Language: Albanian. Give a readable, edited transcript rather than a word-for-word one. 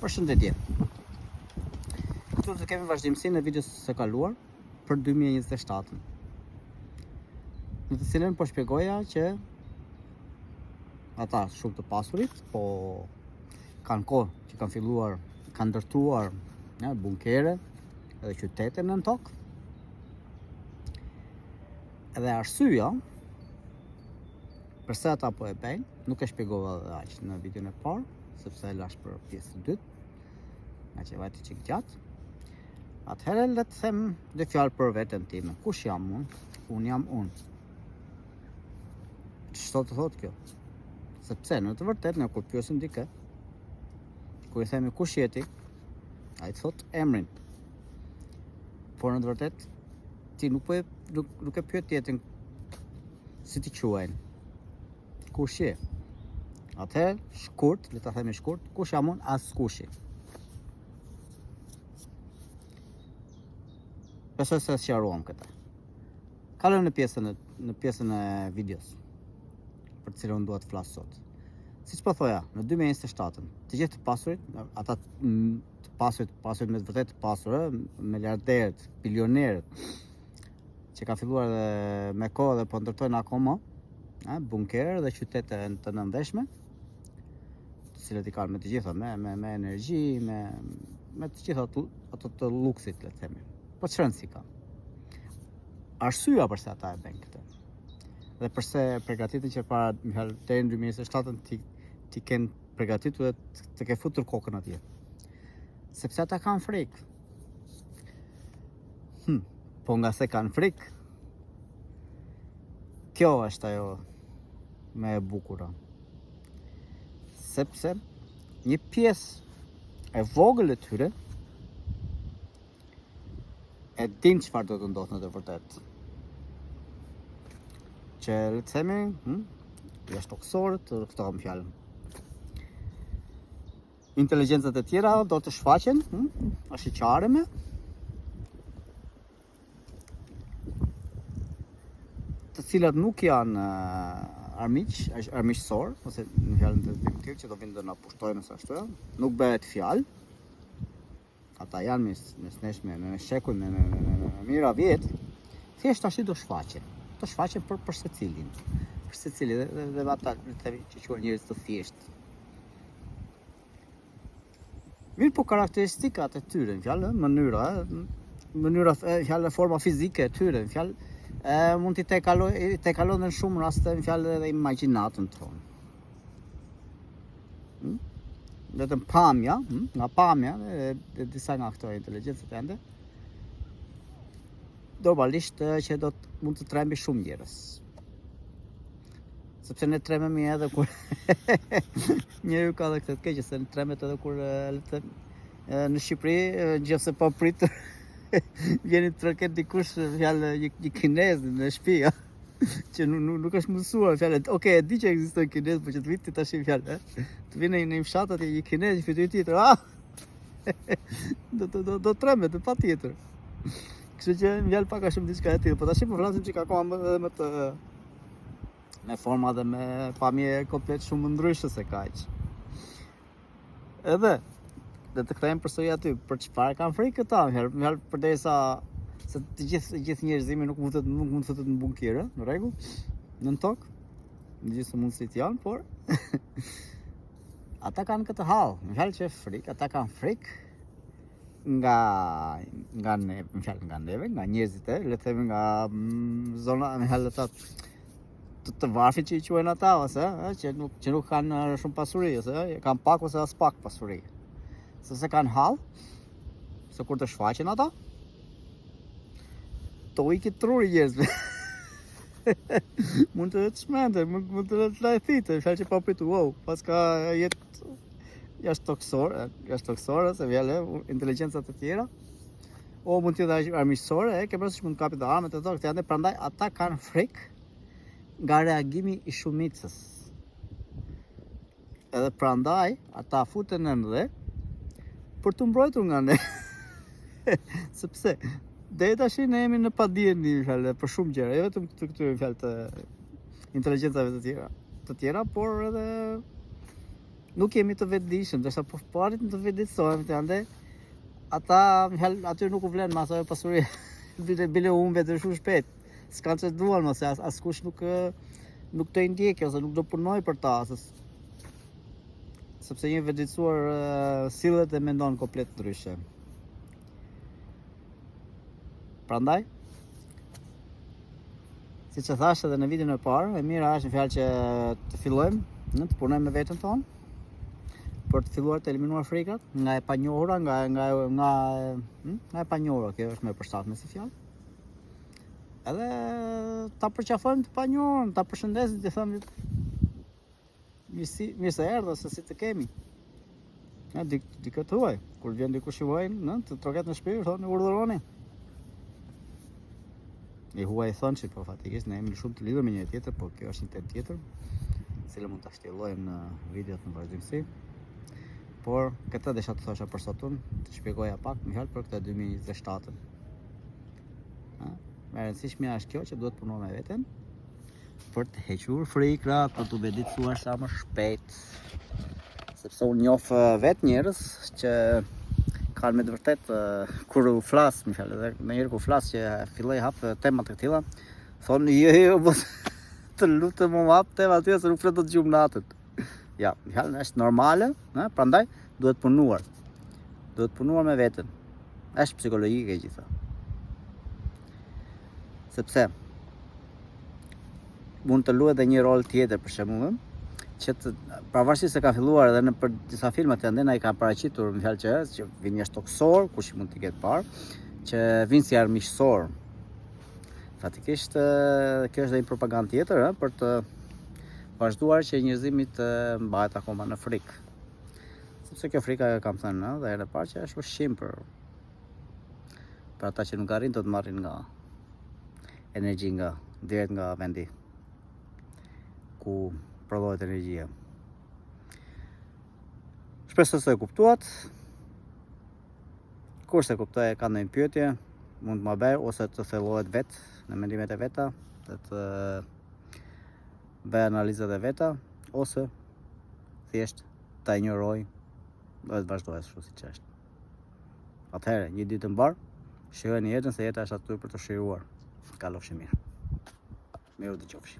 Përshëndetje. Këtu të kemi vazhdimësinë e videos së kaluar për 2027, në të cilën po shpjegoja që ata shumë të pasurit, po kanë kohë që kanë filluar, kanë ndërtuar bunkere edhe qytete nën tokë. Edhe arsyeja përse ata po e bëjnë, nuk e shpjegova edhe aq në videon e parë, sepse e lash për pjesën e dytë, nga që vajti çik gjatë. Atëherë le të them dhe fjalë për veten time. Kush jam unë? Unë jam unë. Ç'do të thotë kjo? Sepse në të vërtetë ne kur pyesim dikë, kur i themi kush je ti, ai thot emrin. Por në të vërtetë ti nuk e pyet tjetrin si ti quajnë. Kush je? Atëherë, shkurt, le ta themi shkurt, kush jam unë? Askushi. Besoj se sqaruam këtë. Kalojmë në pjesën e videos për të cilën dua të flas sot. Siç po thoja, në 2027, të gjithë të pasurit, ata të pasurit me të vërtetë të pasur, miliarderët, bilionerët, që kanë filluar me kohë dhe po ndërtojnë akoma bunkerë dhe qytete të nënveshme, të cilët i kanë me të gjitha, me energji, me të gjitha ato të luksit, le të themi. Po çfarë si ka? Arsyeja përse ata e bëjnë këtë. Dhe përse përgatiten që para deri në 2027 ti kenë përgatitur dhe të ke futur kokën atje. Sepse ata kanë frikë. Po nga se kanë frikë, kjo është ajo me e bukura. Sepse një pjesë e vogël e tyre e din çfarë do të ndodhë në të vërtetë. Që le të themi, jashtëtoksor, këto kam fjalën. Inteligjencat e tjera do të shfaqen, ashiqareme, të cilat nuk janë armiqësor, ose në fjalën të tjerë që do vinë të na pushtojnë ose ashtu, nuk bëhet fjalë. Ata janë me sneshme, me shekuj, me mira vjetë, thjesht tash do shfaqen. Do shfaqen për secilin. Për secilin dhe ata që quhen njerëz të thjeshtë. Mirë, po karakteristikat e tyre, në fjalë, mënyra, fjalë, forma fizike e tyre, në fjalë, mund t'i kalon në shumë raste, në fjalë, edhe imagjinatën tonë. Vetëm pamja, nga pamja dhe disa nga këto inteligjencët ende, normalisht që mund të trembi shumë njerëz. Sepse ne trememi edhe kur njeriu ka edhe këtë të keqe, se ne tremet edhe kur në Shqipëri, nëse pa pritur vjen të troket dikush fjalë një kinez në shtëpi, që nuk është mësuar fjalë. Okej, e di që ekziston kinez, por që të vit ti tash fjalë, të vinë në një fshat aty një kinez i fytyrë tjetër, do tremet patjetër. Kështu që vjen pak a shumë diçka e tillë, po tash po flasim çka akoma edhe me forma dhe me pamje komplet shumë ndryshe se kaq. Edhe dhe të kthejmë përsëri aty, për çfarë kanë frikë këta? Fjalë përderisa se të gjithë njerëzimi nuk mund të futet në bunkere, në rregull, nën tokë, në gjithë mundësit janë, por ata kanë këtë hall, në fjalë që frikë, ata kanë frikë nga neve, nga njerëzit le të themi nga zona, në fjalë të varfit që i quajnë ata, ose që nuk kanë shumë pasuri, ose kanë pak ose as pak pasuri. Sepse kanë hall, se kur të shfaqen ata, to i këtë truri njerëzve. Mund të çmendë, mund të lajthite, fjalë që pa pritur, wow, pas ka jetë jashtëtoksore, se vjale inteligjencat e tjera, o mund të jetë armiqësore, ke përse që mund të kapit dhe armet e tokë, të janë, prandaj ata kanë frikë nga reagimi i shumicës. Edhe prandaj, ata futen në dhe për të mbrojtur nga ne. Sepse deri tash ne jemi në padijeni për shumë gjëra, jo vetëm këtyre fjalë të inteligjencave të tjera, por edhe nuk jemi të vetëdijshëm, ndërsa po parit të vetëdijshojmë të ande. Ata aty nuk u vlen mas ajo pasuri. Bile humbe të shumë shpejt. S'kan që duan mos askush nuk të ndjekë ose nuk do punoj për ta, sepse një vetëdijsuar sillet e mendon komplet ndryshe. Prandaj, siç e thash edhe në videon e parë, e mira është në fjalë që të fillojmë të punojmë me veten tonë për të filluar të eliminuar frikat nga e panjohura, nga e panjohura, kjo është më e përshtatshme si fjalë. Edhe ta përqafojmë të panjohurën, ta përshëndesim, të thëmë mirë se erdhe, ose si të kemi. Dikë të huaj, kur vjen dikush i huaj, të troket në shtëpi, thonë urdhëroni. I huaj thonë që po fatikisht ne jemi shumë të lidhur me njëri tjetër, por kjo është një temë tjetër, cilën mund ta shtjellojmë në videot në vazhdimsi. Por këtë desha të thosha për sotun, të shpjegoja pak më herë për këtë 2027-ën. Me rëndësishmja është kjo që duhet punuar me veten për të hequr frikrat, për të vetëdijsuar sa më shpejt. Sepse unë njoh vet njerëz që kanë me të vërtet kur u flas, më fal, edhe në njëherë kur flas që filloi hap tema të tilla, thonë jo, të lutem më hap tema aty se nuk flet dot gjumë natën. Ja, më është normale, prandaj duhet punuar. Duhet punuar me veten. Është psikologjike e gjitha. Sepse mund të luhet edhe një rol tjetër për shembull, që pavarësisht se ka filluar edhe në për disa filma të ndena i kanë paraqitur më fjalë që vjen jashtë toksor, kush mund të ketë parë, që vjen si armiqësor. Fatikisht kjo është edhe një propagandë tjetër për të vazhduar që njerëzimi të mbahet akoma në frikë. Sepse kjo frika kam thënë dhe herë e parë që është ushqim për ata që nuk arrin të marrin nga energji direkt nga vendi ku prodhohet energjia. Shpresoj se e kuptuat. Kur se kuptoj ka ndonjë pyetje, mund të më bëj ose të thellohet vetë në mendimet e veta, të bëj analizat e veta, ose thjesht ta injoroj dhe të vazhdoj ashtu siç është. Atëherë, një ditë të mbar, shijojeni jetën se jeta është aty për të shijuar. Kalofshi mirë. Mirë u dëgjofshi.